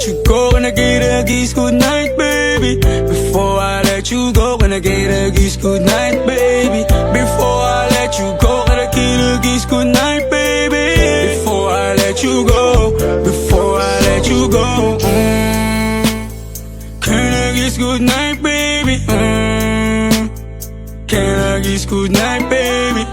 let you go, can I get a kiss goodnight, baby? Before I let you go, can I get a kiss goodnight, baby? Before I let you go, can I get a kiss goodnight, baby? Before I let you go, before I let you go, can I kiss goodnight, baby? Can I kiss goodnight, baby?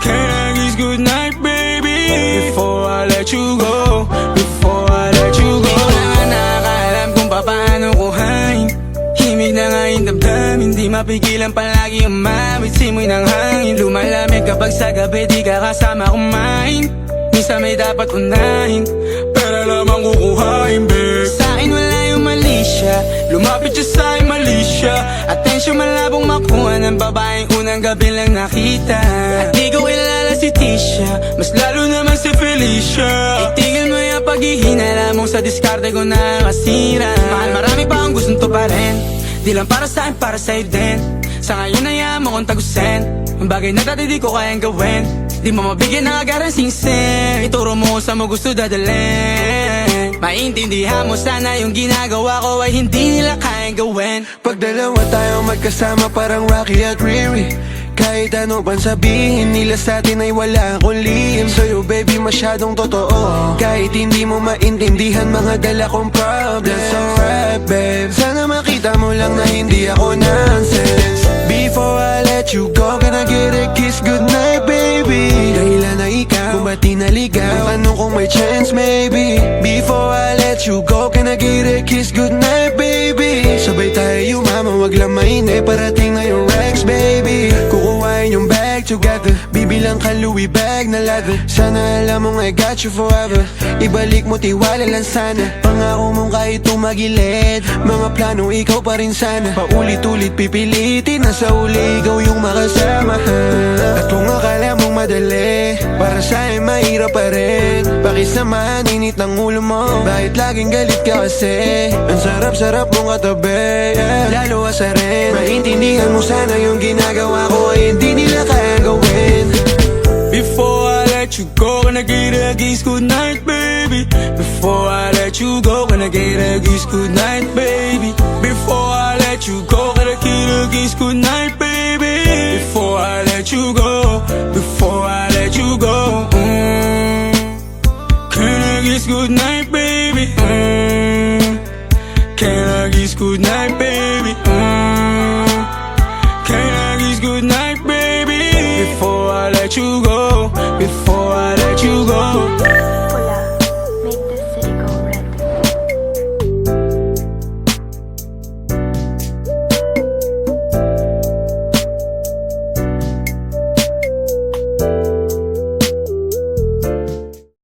Can I kiss goodnight, baby? Before I let you go, before I let you go. Di ko na nakakaalam kung paano kuhain. Himig na nga yung damdamin, di mapigilan palagi umawit. Simoy ng hangin, lumalamig kapag sa gabi di ka kasama kumain. Minsan may dapat unahin, pero lamang kukuhain, babe. Sa'kin wala yung mali siya, lumapit siya sa'kin mali siya. Atensyon malabong makuha ng babaeng unang gabi lang nakita. At di ko kilala si Tisha, mas lalo naman si Felicia. Itigil mo yung paghihinala mong sa diskarte ko na kasira. Mahal, marami pa akong gustong tuparin, di lang para sa'kin, para sa'yo din. Sa ngayon hayaan mo kong tagusin ang bagay na dati di ko kayang gawin. Di mo mabigyan ng agarang singsing, ituro mo sa mo gusto dadalhin. Maintindihan mo sana yung ginagawa ko ay hindi nila kayang gawin. Pag dalawa tayo magkasama parang Rocky at Riri, kahit ano bang sabihin nila sa'tin ay wala akong lihim. Sa'yo baby masyadong totoo, kahit hindi mo maintindihan mga dala kong problems. So right babe, sana makita mo lang na hindi ako nonsense. Before I let you go, can I get a kiss goodnight, baby? Dahilan na ikaw, kung ba't di naligaw, tanong kung may chance, maybe. Before I let you go, can I get a kiss goodnight, baby? Sabay tayo yumama, wag lang mainip, parating na yung Rex, baby. Kukuhain yung bag together, bibilang ka Louis bag na leather. Sana alam mong I got you forever, ibalik mo tiwala lang sana. Pangako mong kahit tumagilid, mga plano ikaw pa rin sana. Paulit-ulit pipilitin na sa uli ikaw yung makasama. At kung akala mong madali, para sa'yo mahirap pa rin. Pakisamahan init ng ulo mo, bakit laging galit ka kasi? Ang sarap-sarap mong katabi, yeah. Lalo asarin, maintindihan mo sana yung ginagawa ko ay hindi nila kayang gawin. Before I let you go, can I get a kiss goodnight, baby? Before I let you go, can I get a kiss goodnight, baby? Before I let you go, can I get a kiss goodnight, baby? Before I let you go, before I let you go, can I kiss goodnight, baby? Can I kiss goodnight, baby? Can I kiss goodnight, baby? Before I let you go, before I let you go.